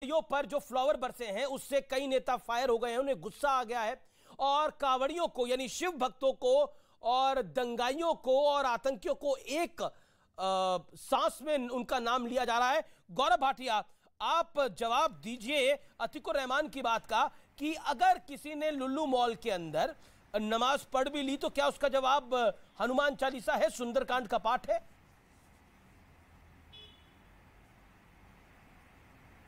कांवड़ियों पर जो फ्लावर बरसे हैं उससे कई नेता फायर हो गए हैं, उन्हें गुस्सा आ गया है और कांवड़ियों को यानी शिव भक्तों को और दंगाइयों को और आतंकियों को एक सांस में उनका नाम लिया जा रहा है। गौरव भाटिया, आप जवाब दीजिए अतीकुर रहमान की बात का कि अगर किसी ने लुल्लू मॉल के अंदर नमाज पढ़ भी ली तो क्या उसका जवाब हनुमान चालीसा है, सुंदरकांड का पाठ है?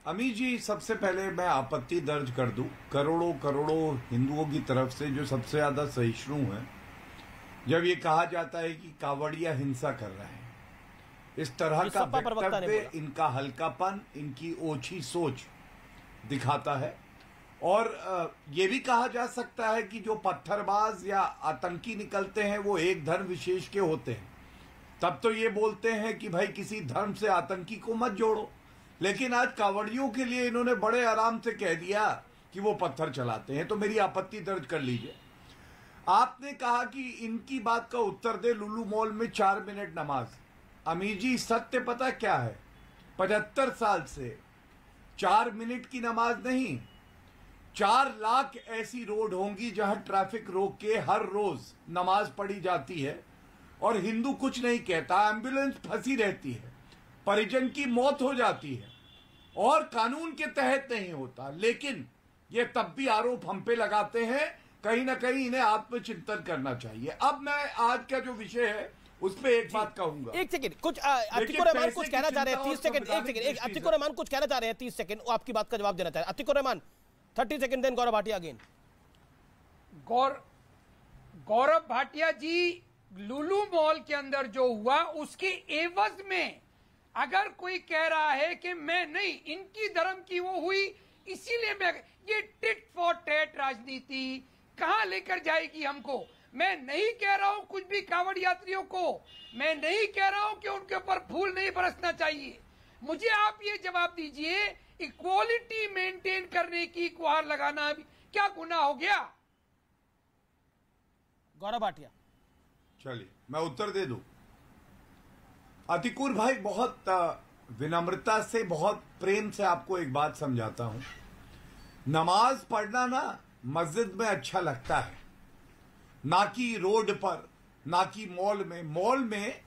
अमीर जी, सबसे पहले मैं आपत्ति दर्ज कर दूं करोड़ों करोड़ों हिंदुओं की तरफ से जो सबसे ज्यादा सहिष्णु हैं, जब ये कहा जाता है कि कांवड़िया हिंसा कर रहे हैं। इस तरह का वक्तव्य इनका हल्कापन, इनकी ओछी सोच दिखाता है। और ये भी कहा जा सकता है कि जो पत्थरबाज या आतंकी निकलते हैं वो एक धर्म विशेष के होते हैं, तब तो ये बोलते हैं कि भाई किसी धर्म से आतंकी को मत जोड़ो। लेकिन आज कांवड़ियों के लिए इन्होंने बड़े आराम से कह दिया कि वो पत्थर चलाते हैं, तो मेरी आपत्ति दर्ज कर लीजिए। आपने कहा कि इनकी बात का उत्तर दे लुल्लू मॉल में 4 मिनट नमाज। अमीर जी, सत्य पता क्या है? 75 साल से 4 मिनट की नमाज नहीं, 4 लाख ऐसी रोड होंगी जहां ट्रैफिक रोक के हर रोज नमाज पढ़ी जाती है और हिंदू कुछ नहीं कहता। एम्बुलेंस फंसी रहती है, परिजन की मौत हो जाती है और कानून के तहत नहीं होता, लेकिन ये तब भी आरोप हम पे लगाते हैं। कहीं ना कहीं इन्हें आत्मचिंतन करना चाहिए। अब मैं आज का जो विषय है उस पे एक बात कहूंगा। एक सेकंड, कुछ अतीकुर रहमान कुछ कहना चाह रहे हैं, 30 सेकंड। एक सेकंड, अतीकुर रहमान कुछ कहना चाह रहे हैं, 30 सेकंड आपकी बात का जवाब देना चाह रहे हैं। Atiqur Rahman 30 second, then Gaurav Bhatia again. Gaurav Bhatia जी, लुल्लू मॉल के अंदर जो हुआ उसके एवज में अगर कोई कह रहा है कि मैं नहीं, इनकी धर्म की वो हुई इसीलिए मैं, ये टिट फॉर टैट राजनीति कहां लेकर जाएगी हमको। मैं नहीं कह रहा हूं कुछ भी कांवड़ यात्रियों को, मैं नहीं कह रहा हूं कि उनके ऊपर फूल नहीं बरसना चाहिए। मुझे आप ये जवाब दीजिए, इक्वालिटी मेंटेन करने की गुहार लगाना क्या गुनाह हो गया? गौरव भाटिया, चलिए मैं उत्तर दे दूं। अतीकुर भाई, बहुत विनम्रता से, बहुत प्रेम से आपको एक बात समझाता हूं। नमाज पढ़ना ना मस्जिद में अच्छा लगता है, ना कि रोड पर, ना कि मॉल में। मॉल में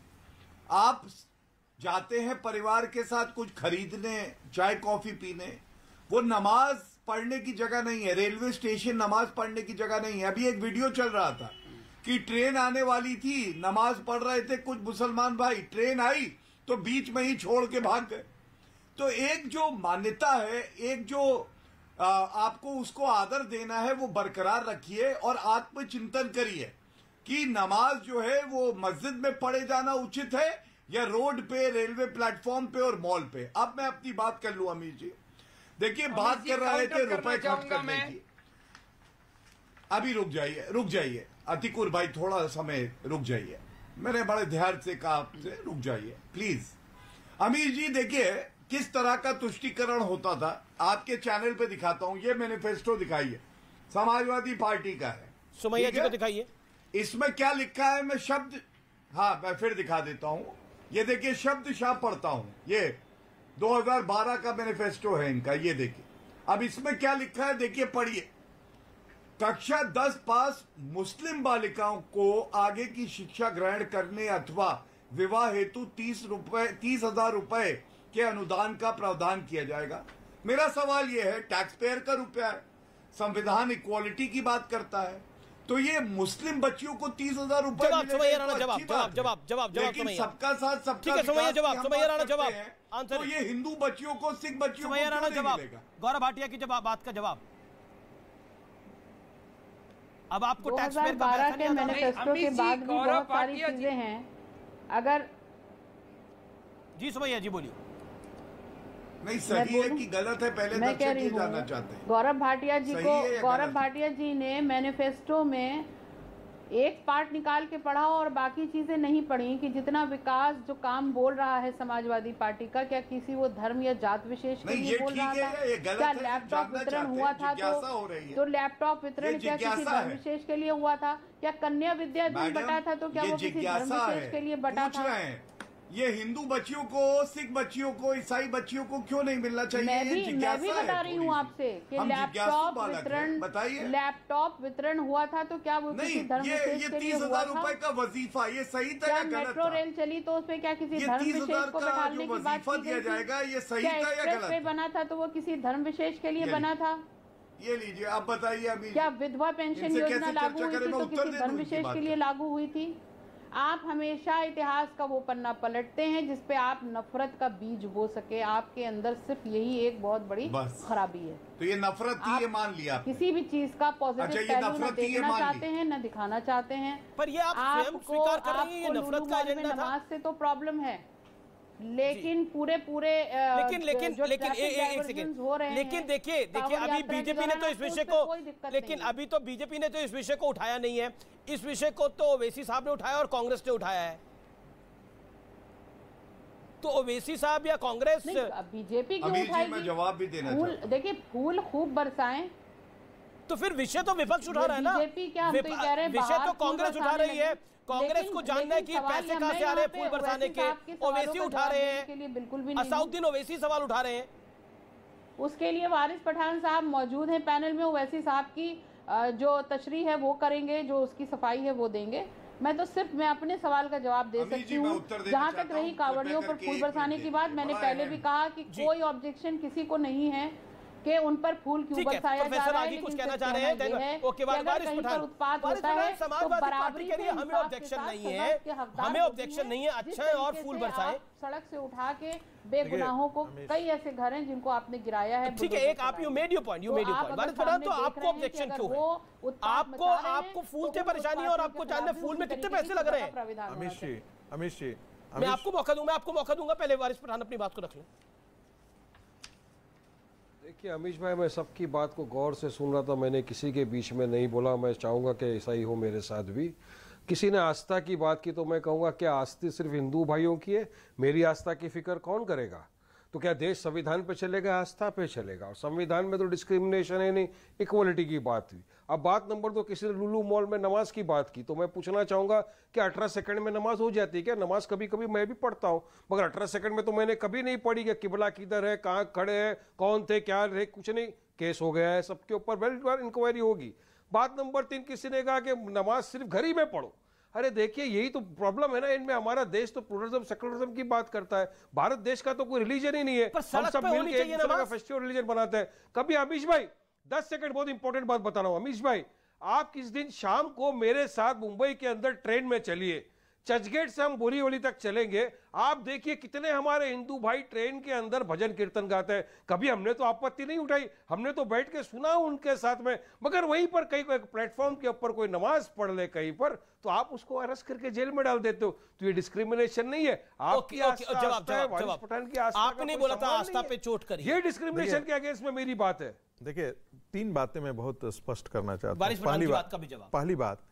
आप जाते हैं परिवार के साथ कुछ खरीदने, चाय कॉफी पीने, वो नमाज पढ़ने की जगह नहीं है। रेलवे स्टेशन नमाज पढ़ने की जगह नहीं है। अभी एक वीडियो चल रहा था कि ट्रेन आने वाली थी, नमाज पढ़ रहे थे कुछ मुसलमान भाई, ट्रेन आई तो बीच में ही छोड़ के भाग गए। तो एक जो मान्यता है, एक जो आपको उसको आदर देना है, वो बरकरार रखिए और आत्मचिंतन करिए कि नमाज जो है वो मस्जिद में पढ़े जाना उचित है या रोड पे, रेलवे प्लेटफॉर्म पे और मॉल पे। अब मैं अपनी बात कर लूं अमीर जी। देखिए, बात कर रहे थे रुपए खर्च करने की। अभी रुक जाइए अतीकुर भाई, थोड़ा समय रुक जाइए। मैंने बड़े ध्यान से कहा आपसे रुक जाइए प्लीज। अमीर जी, देखिए किस तरह का तुष्टीकरण होता था, आपके चैनल पे दिखाता हूं। ये मैनिफेस्टो दिखाइए, समाजवादी पार्टी का है। सुमैया जी को दिखाइए। इसमें क्या लिखा है, मैं शब्द, हाँ मैं फिर दिखा देता हूं। ये देखिए, शब्द शाह पढ़ता हूं। ये 2012 का मैनिफेस्टो है इनका, ये देखिए। अब इसमें क्या लिखा है देखिए, पढ़िए। कक्षा 10 पास मुस्लिम बालिकाओं को आगे की शिक्षा ग्रहण करने अथवा विवाह हेतु 30,000 रुपए के अनुदान का प्रावधान किया जाएगा। मेरा सवाल यह है, टैक्स पेयर का रुपया है, संविधान इक्वालिटी की बात करता है, तो ये मुस्लिम बच्चियों को 30,000 रुपए लेकिन सबका साथ सबका विकास, तो ये हिंदू बच्चियों को, सिख बच्चियों को क्यों नहीं मिलेगा? गौरव भाटिया की बात का जवाब। अब आपको टैक्स पेयर का 2012 के मैनिफेस्टो के बाद भी बहुत सारी चीजें हैं। अगर जी सुमैया जी बोलिए। नहीं, सही है कि गलत है, पहले मैं कह रही जानना चाहते हैं। गौरव भाटिया जी ने मैनिफेस्टो में एक पार्ट निकाल के पढ़ा और बाकी चीजें नहीं पढ़ी कि जितना विकास जो काम बोल रहा है समाजवादी पार्टी का, क्या किसी वो धर्म या जात विशेष के लिए बोल रहा था? क्या लैपटॉप वितरण हुआ था तो लैपटॉप वितरण क्या किसी धर्म विशेष के लिए हुआ था? क्या कन्या विद्या दिन बटा था तो क्या वो किसी धर्म विशेष के लिए बटा था? ये हिंदू बच्चियों को, सिख बच्चियों को, ईसाई बच्चियों को क्यों नहीं मिलना चाहिए? मैं भी बता रही हूँ आपसे कि लैपटॉप वितरण हुआ था तो क्या वो किसी धर्म विशेष के लिए हुआ था? 30,000 रुपए का वजीफा, ये सही था या गलत था? मेट्रो रेल चली तो उसपे क्या किसी धर्म विशेष को बैठाने की बात दिया जाएगा, ये सही था या गलत? पे बना था तो वो किसी धर्म विशेष के लिए बना था? ये लीजिए, आप बताइए। अभी क्या विधवा पेंशन योजना लागू हुई थी तो किसी धर्म विशेष के लिए लागू हुई थी? आप हमेशा इतिहास का वो पन्ना पलटते हैं जिसपे आप नफरत का बीज बो सके। आपके अंदर सिर्फ यही एक बहुत बड़ी खराबी है। तो ये नफरत थी, ये मान लिया। किसी भी चीज का पॉजिटिव पहलू न देखना चाहते हैं, न दिखाना चाहते हैं। पर ये आप स्वयं स्वीकार कर रही हैं, नफरत का एजेंडा था। नमाज से तो प्रॉब्लम है, लेकिन पूरे लेकिन एक सेकंड हो रहे हैं। लेकिन देखिए अभी बीजेपी ने तो इस विषय को, लेकिन अभी तो बीजेपी ने तो इस विषय को उठाया नहीं है। इस विषय को तो ओवैसी साहब ने उठाया और कांग्रेस ने उठाया है। तो ओवैसी साहब या कांग्रेस, बीजेपी क्यों उठाएगी? मैं जवाब भी देना चाहूं। देखिए, फूल खूब बरसाएं तो फिर विषय तो विपक्ष उठा रहा है ना। बीजेपी क्या, हम तो ये कह रहे हैं, विषय तो कांग्रेस उठा रही है। कांग्रेस को जानना है कि पैसे कहां से आ रहे हैं फूल बरसाने के। ओवैसी उठा रहे हैं, बिल्कुल भी नहीं। असाउद्दीन ओवैसी सवाल उठा रहे हैं। उसके लिए वारिस पठान साहब मौजूद हैं पैनल में। ओवैसी साहब की जो तशरीह है वो करेंगे, जो उसकी सफाई है वो देंगे। मैं तो सिर्फ अपने सवाल का जवाब दे सकती हूँ। जहाँ तक रही कांवड़ियों पर फूल बरसाने की बात, मैंने पहले भी कहा कि कोई ऑब्जेक्शन किसी को नहीं है कि उन पर फूल क्यों बरसाया जा रहा है। कुछ कहना चाह रहे हैं ओके, उत्पाद होता है तो बराबरी से हमें ऑब्जेक्शन नहीं है, हमें ऑब्जेक्शन नहीं है। अच्छा है और फूल बरसाए। सड़क से उठा के बेगुनाहों को, कई ऐसे घर हैं जिनको आपने गिराया है। ठीक है, एक आप यू मेड योर पॉइंट, तो आपको ऑब्जेक्शन क्यों है? आपको फूल से परेशानी और आपको जानना फूल में कितने पैसे लग रहे हैं? अमित जी मैं आपको मौका दूंगा, पहले वारिस पठान अपनी बात को रख लें। देखिए अमीश भाई, मैं सबकी बात को गौर से सुन रहा था, मैंने किसी के बीच में नहीं बोला। मैं चाहूँगा कि ऐसा ही हो मेरे साथ भी। किसी ने आस्था की बात की तो मैं कहूँगा क्या आस्था सिर्फ हिंदू भाइयों की है? मेरी आस्था की फिक्र कौन करेगा? तो क्या देश संविधान पे चलेगा, आस्था पे चलेगा? और संविधान में तो डिस्क्रिमिनेशन है नहीं, इक्वलिटी की बात हुई। अब बात नंबर 2, किसी ने लुलू मॉल में नमाज की बात की तो मैं पूछना चाहूँगा कि 18 सेकंड में नमाज हो जाती है क्या? नमाज कभी कभी मैं भी पढ़ता हूँ, मगर 18 सेकंड में तो मैंने कभी नहीं पढ़ी कि किबला किधर है, कहाँ खड़े हैं, कौन थे, क्या रहे, कुछ नहीं। केस हो गया है, सबके ऊपर वेल इंक्वायरी होगी। बात नंबर 3, किसी ने कहा कि नमाज सिर्फ घर ही में पढ़ो। अरे देखिए, यही तो प्रॉब्लम है ना इनमें। हमारा देश तो प्लुरलिज्म सेकुलरिज्म की बात करता है। भारत देश का तो कोई रिलीजन ही नहीं है। हम सब मिलकर एक दूसरे का फेस्टिवल रिलीजन बनाते हैं। कभी अमीश भाई 10 सेकंड, बहुत इंपॉर्टेंट बात बता रहा हूं अमीश भाई, आप किस दिन शाम को मेरे साथ मुंबई के अंदर ट्रेन में चलिए, चर्चगेट से हम बोरीवली तक चलेंगे। आप देखिए कितने हमारे हिंदू भाई ट्रेन के अंदर भजन कीर्तन गाते हैं। कभी हमने तो आपत्ति नहीं उठाई, हमने तो बैठ के सुना उनके साथ में। मगर वहीं पर कहीं कोई प्लेटफॉर्म के ऊपर कोई नमाज पढ़ ले कहीं पर, तो आप उसको अरेस्ट करके जेल में डाल देते हो। तो ये डिस्क्रिमिनेशन नहीं है, आपकी आपने बोला था आस्था पे चोट करी, ये डिस्क्रिमिनेशन के अगेंस्ट में मेरी बात है। देखिए 3 बातें मैं बहुत स्पष्ट करना चाहता हूं। पहली बात,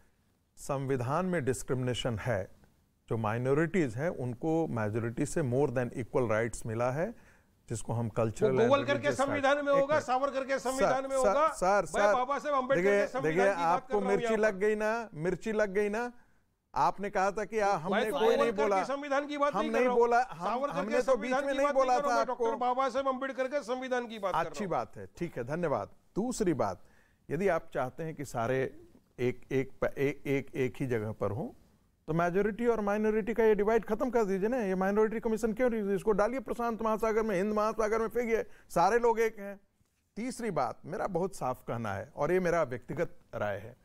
संविधान में डिस्क्रिमिनेशन है। जो माइनॉरिटीज हैं उनको मेजॉरिटी से मोर देन इक्वल राइट्स मिला है, जिसको हम कल्चरल गूगल करके संविधान में होगा, सावरकर के संविधान में होगा, बाबा साहेब अम्बेडकर के संविधान की बात कर रहा हूं। आपको मिर्ची लग गई ना। आपने कहा था कि हमने कोई नहीं बोला, संविधान की बात हम नहीं बोला, हमने तो बीच में नहीं बोला था आपको। बाबा साहेब अम्बेडकर के संविधान की बात। अच्छी बात है, ठीक है, धन्यवाद। दूसरी बात, यदि आप चाहते हैं कि सारे एक ही जगह पर हो, तो मेजोरिटी और माइनॉरिटी का ये डिवाइड खत्म कर दीजिए ना। ये माइनॉरिटी कमीशन क्यों नहीं, इसको डालिए प्रशांत महासागर में, हिंद महासागर में फेंकिए, सारे लोग एक हैं। तीसरी बात, मेरा बहुत साफ कहना है और ये मेरा व्यक्तिगत राय है,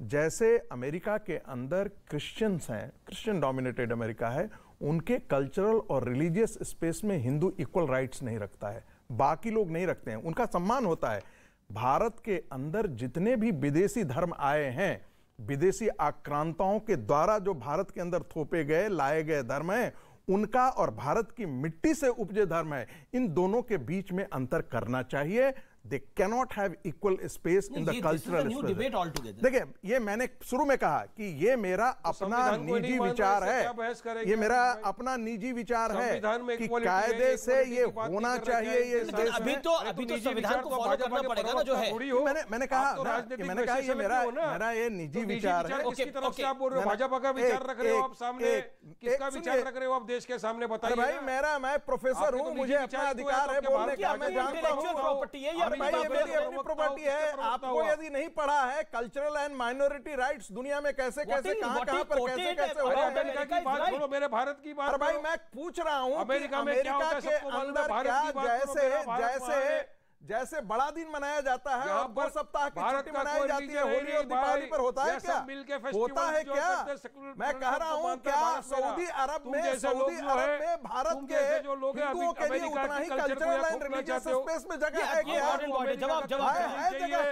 जैसे अमेरिका के अंदर क्रिश्चियंस हैं, क्रिश्चियन डोमिनेटेड अमेरिका है, उनके कल्चरल और रिलीजियस स्पेस में हिंदू इक्वल राइट्स नहीं रखता है, बाकी लोग नहीं रखते हैं, उनका सम्मान होता है। भारत के अंदर जितने भी विदेशी धर्म आए हैं, विदेशी आक्रांताओं के द्वारा जो भारत के अंदर थोपे गए, लाए गए धर्म है, उनका और भारत की मिट्टी से उपजे धर्म है, इन दोनों के बीच में अंतर करना चाहिए। They cannot have equal space in the cultural space. देखिए, ये मैंने शुरू में कहा कि ये मेरा अपना निजी विचार है, ये मेरा अपना निजी विचार है कि कायदे से ये होना चाहिए। ये अभी तो संविधान को फॉलो करना पड़ेगा ना, जो है। मैंने कहा ये मेरा ये निजी विचार है। आप बोल रहे हो भाजपा का विचार रख रहे हो, आप सामने किसका विचार रख रहे हो, आप देश के सामने बताइए। भाई मैं प्रोफेसर हूँ, मुझे अपना अधिकार है बोलने का, मैं जानता हूँ। भाई ये मेरी अपनी प्रॉपर्टी है। आपको यदि नहीं पढ़ा है कल्चरल एंड माइनॉरिटी राइट्स दुनिया में कैसे कैसे कहां पर कैसे हो रहे हैं। अमेरिका की बात छोड़ो, मेरे भारत की बात। भाई मैं पूछ रहा हूं अमेरिका में क्या होता है सबको मालूम है। भारत की जैसे बड़ा दिन मनाया जाता है और 2 सप्ताह की छुट्टी मनाई जाती है होली और दीपावली पर, होता है क्या? होता है क्या? मैं कह रहा हूँ क्या सऊदी अरब में भारत के हिंदुओं के लिए उतना ही कल्चरल एंड रिलीजियस स्पेस में जगह है क्या? है जगह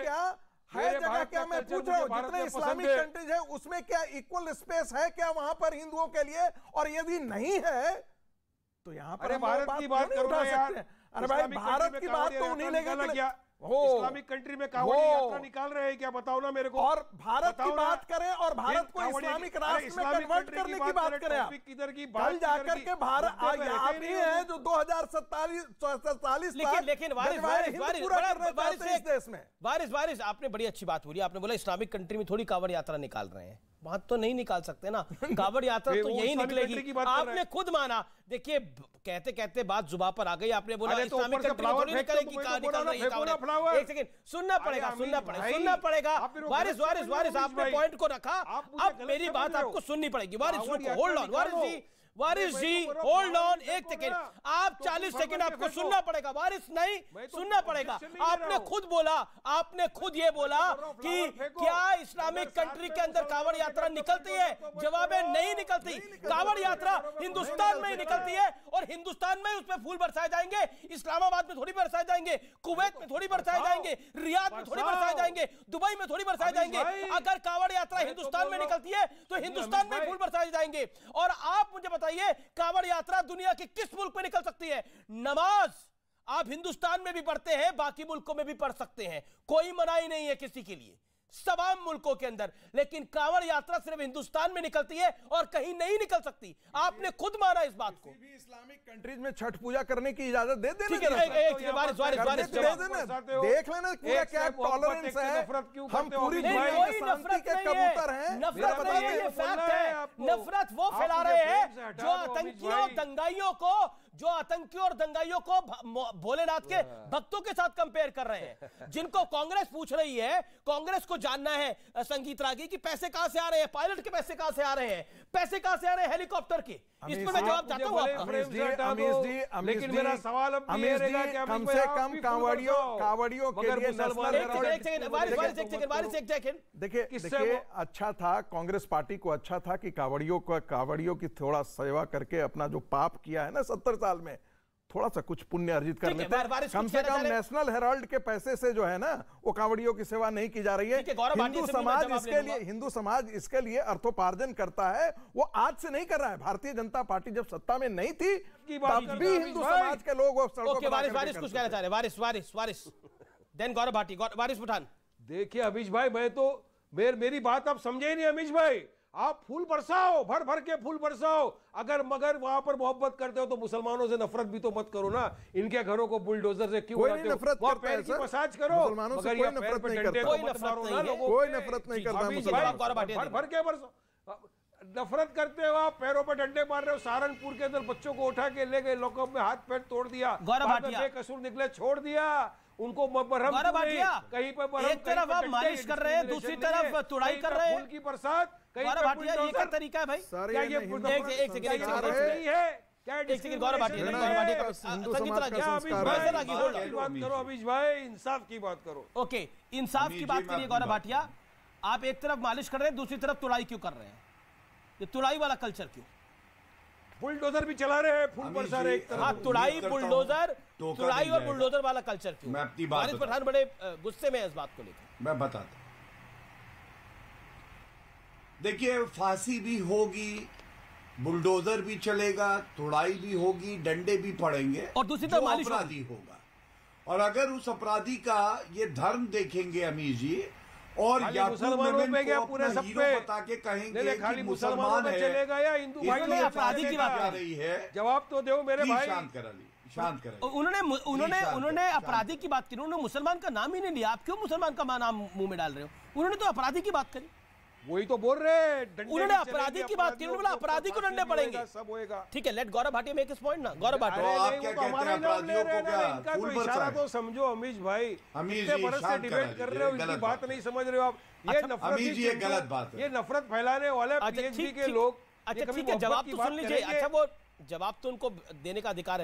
क्या? है जगह क्या? मैं पूछ रहा हूँ, जितने इस्लामिक कंट्रीज है उसमें क्या इक्वल स्पेस है क्या वहां पर हिंदुओं के लिए? और यदि नहीं है तो यहाँ पर भारत की बात करो यार। अरे भाई, भारत की बात तो उन्हीं ने किया। इस्लामिक कंट्री में कांवड़ी यात्रा निकाल रहे हैं क्या? बताओ ना मेरे को। और भारत की बात करें और भारत को इस्लामिक राष्ट्र में कन्वर्ट करने की बात करें। किधर की कल जाकर के भारत आप ही हैं जो 2047 लेकिन वारिस आपने बड़ी अच्छी बात बोली। आपने बोला इस्लामिक कंट्री में थोड़ी कांवड़ यात्रा निकाल रहे हैं। वहां तो नहीं निकाल सकते ना कांवड़ यात्रा तो यही निकलेगी। आपने खुद माना। देखिए, कहते कहते बात जुबान पर आ गई। आपने बोला इस्लामिक कंट्री थोड़ी निकलेगी, निकल रही है। एक सेकंड, सुनना पड़ेगा। वारिस आपने पॉइंट को रखा, अब मेरी बात आपको सुननी पड़ेगी। वारिस जी होल्ड ऑन, एक सेकेंड। आप 40 सेकेंड आपको सुनना पड़ेगा। वारिस नहीं सुनना पड़ेगा। आपने खुद ये बोला कि क्या इस्लामिक कंट्री के अंदर कांवड़ यात्रा निकलती है? जवाब है नहीं निकलती। कांवड़ यात्रा हिंदुस्तान में ही निकलती है और हिंदुस्तान में उसमें फूल बरसाए जाएंगे। इस्लामाबाद में थोड़ी बरसाए जाएंगे, कुवैत में थोड़ी बरसाए जाएंगे, रियाद में थोड़ी बरसाए जाएंगे, दुबई में थोड़ी बरसाए जाएंगे। अगर कांवड़ यात्रा हिंदुस्तान में निकलती है तो हिंदुस्तान में फूल बरसाए जाएंगे। और आप मुझे बताइए, कांवड़ यात्रा दुनिया के किस मुल्क में निकल सकती है? नमाज आप हिंदुस्तान में भी पढ़ते हैं, बाकी मुल्कों में भी पढ़ सकते हैं, कोई मनाही नहीं है किसी के लिए, तमाम मुल्कों के अंदर। लेकिन कांवड़ यात्रा सिर्फ हिंदुस्तान में निकलती है और कहीं नहीं निकल सकती। आपने खुद माना इस बात को। भी इस्लामिक कंट्रीज में छठ पूजा करने की इजाजत दे देना। देख लेना पूरा क्या टॉलरेंस है। हम पूरी शांति के कबूतर हैं। नफरत वो फैला रहे हैं जो आतंकियों और दंगाइयों को भोलेनाथ के भक्तों के साथ कंपेयर कर रहे हैं। जिनको कांग्रेस पूछ रही है, कांग्रेस को जानना है संगीत रागी कि पैसे कहां से आ रहे हैं, पायलट के पैसे कहां से आ रहे हैं, पैसे कहां से आ रहे हैं हेलीकॉप्टर के। इसमें मैं जवाब चाहता हूं आपका। लेकिन मेरा सवाल अब ये रहेगा कि कम से कम कांवड़ियों के लिए देखिए अच्छा था, कांग्रेस पार्टी को अच्छा था कि कांवड़ियों की थोड़ा सेवा करके अपना जो पाप किया है ना 70 साल में, थोड़ा सा कुछ पुण्य अर्जित कर लेते हैं। कम से कम नेशनल हेराल्ड के पैसे से जो है ना वो कांवड़ियों की सेवा नहीं की जा रही है। हिंदू समाज इसके लिए अर्थोपार्जन करता है, वो आज से नहीं कर रहा है। भारतीय जनता पार्टी जब सत्ता में नहीं थी तब भी हिंदू समाज के लोग वारिस कुछ कहना चाह रहे हैं। वारिस देन गौरव भाटी, वारिस पठान। देखिए अमीश भाई, मैं तो मेरी बात आप समझे ही नहीं। अमीश भाई, आप फूल बरसाओ, भर भर के फूल बरसाओ, मगर वहां पर मोहब्बत करते हो तो मुसलमानों से नफरत भी तो मत करो ना। इनके घरों को बुलडोजर से क्यों बनाते हो? वहां पैर की मसाज करो, मुसलमानों से कोई नफरत नहीं करता। कोई नफरत नहीं करता। भर के बरसाओ। नफरत करते हो आप, पैरों पर डंडे मार रहे हो। सहारनपुर के अंदर बच्चों को उठा के ले गए, लॉकअप में हाथ पैर तोड़ दिया, बेकसूर निकले छोड़ दिया उनको। कहीं पर एक तरफ आप मालिश कर रहे हैं, दूसरी तरफ तुड़ाई कर रहे हैं। फूल की बरसात गौरव भाटिया, ये क्या तरीका है भाई? क्या ये एक सेकंड गौरव भाटिया करो अमीश भाई, इंसाफ की बात करो। ओके, इंसाफ की बात करिए गौरव भाटिया। आप एक तरफ मालिश कर रहे हैं, दूसरी तरफ तुड़ाई क्यों कर रहे हैं? ये तुड़ाई वाला कल्चर क्यों? बुलडोजर भी चला रहे हैं, फूल बरसा रहे हैं। हाँ, तुड़ाई और बुलडोजर वाला कल्चर क्यों? मैं अपनी बात पठान बड़े गुस्से में इस बात को लेकर। मैं बताता हूं। देखिए, फांसी भी होगी, बुलडोजर भी चलेगा, तुड़ाई भी होगी, डंडे भी पड़ेंगे और दूसरी तरफ मालिश अपराधी होगा। और अगर उस अपराधी का ये धर्म देखेंगे अमीर जी, और खाली याकूब मुसलमानों मेमन पे को क्या अपना पूरे सब हीरो पे बता के कहेंगे नहीं, कि खाली मुसलमान मुसलमानों पे है, चलेगा या हिंदू भाई इसलिए अपराधी की बात जा रही है। जवाब तो दो मेरे प्लीज भाई। शांत करा ली, शांत करा ली। उन्होंने अपराधी की बात करी, उन्होंने मुसलमान का नाम ही नहीं लिया। आप क्यों मुसलमान का नाम मुंह में डाल रहे हो? उन्होंने तो अपराधी की बात करी, वही तो बोल रहे हैं, डंडे उन्होंने भी अपराधी चलेंगे, की बात की, उन्होंने बोला अपराधी को डंडे पड़ेंगे, सब होएगा। ठीक है। Late Gaurav Bhatia make his point ना। गौरव तो भाटिया आप नहीं, क्या वो तो कहते हमारा हैं, ही नाम ले अपराधियों रहे हैं को ना, क्या इनका फूल तो इशारा बरसा है? तो समझो अमीश भाई। अमीश इतने जी, बरस से शांत डिबेट करा कर लीजिए, रहे हो, गलत इसकी बात बात है। नहीं समझ रहे हो आप। ये नफरत अमीश जी, ये ही गलत बात है। ये नफरत फैलाने वाले अच्छा पीएचडी ठीक के लोग। अच्छा ये कभी ठीक है, मोहब्बत जवाब की तो बात सुन लीजिए। करेंगे? अच्छा वो जवाब तो उनको देने का अधिकार है।